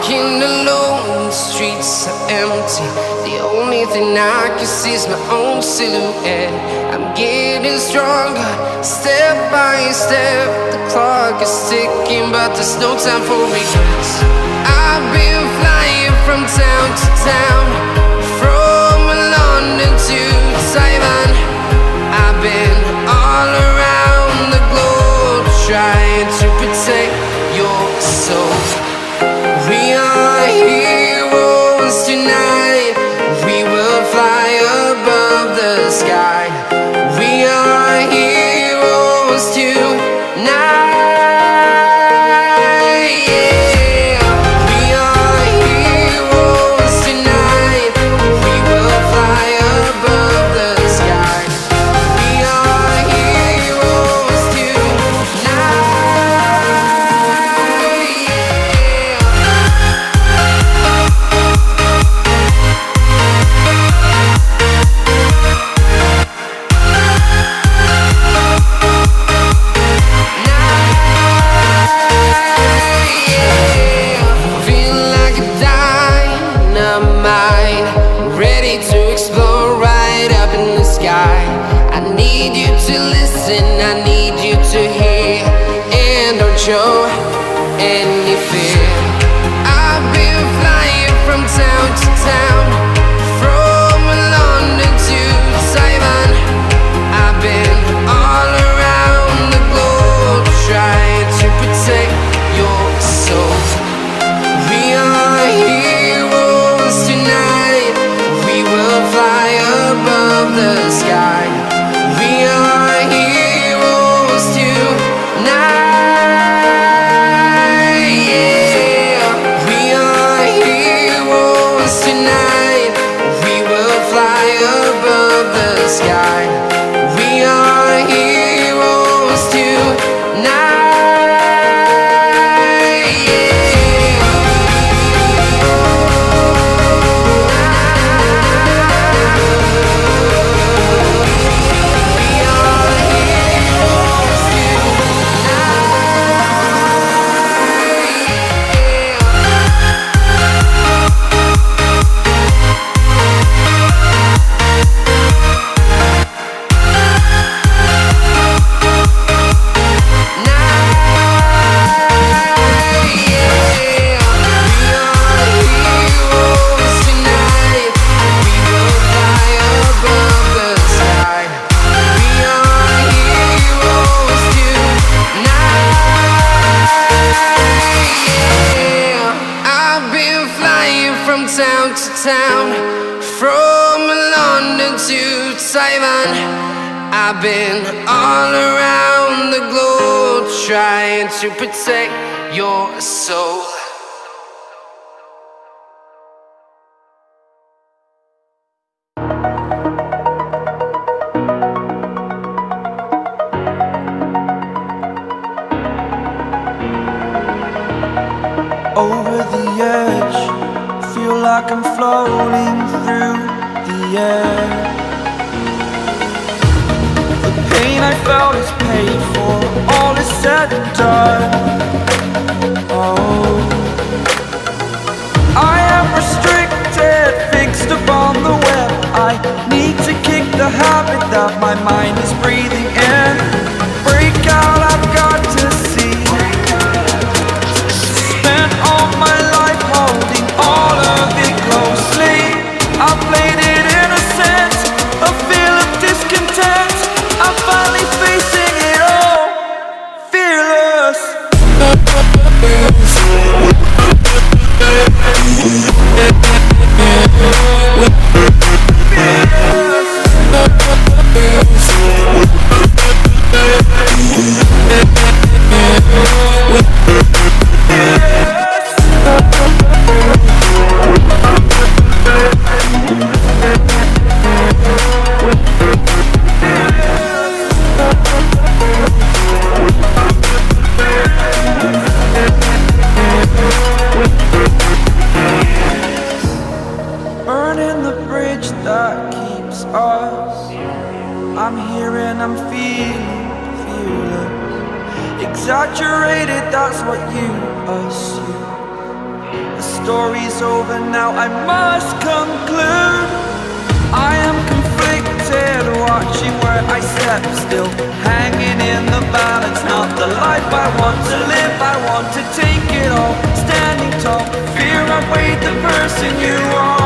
walking alone, the streets are empty. The only thing I can see is my own silhouette. I'm getting stronger, step by step. The clock is ticking, but there's no time for regrets. I've been flying from town to town, from London to Taiwan. I've been all around the globe, trying to protect your soul. We are heroes tonight. We will fly above the sky. We are heroes tonight. Yeah. We are heroes tonight. We will fly above the sky. We are heroes tonight. I need you to hear, and don't show any fear. I've been flying from town to town, from London to Taiwan. I've been all around the globe, trying to protect your soul. We are heroes tonight. We will fly above the sky. We are heroes tonight. Yeah. We are heroes tonight. We will fly above the sky. We are heroes tonight. Town to town, from London to Taiwan. I've been all around the globe, trying to protect your soul. Over the edge, feel like I'm floating through the air. The pain I felt is paid for, all is said and done. Oh, I am restricted, fixed upon the web. I need to kick the habit that my mind is breathing in. Break out, I've got to see. Spent all my life holding all of it closely. I played it innocent, a feel of discontent. I'm finally facing it all, fearless. Burning the bridge that keeps us. I'm here and I'm feeling fearless. Exaggerated, that's what you assume. story's over now, I must conclude. I am conflicted, watching where I step still, hanging in the balance. Not the life I want to live, I want to take it all, standing tall. Fear I weighed the person you are.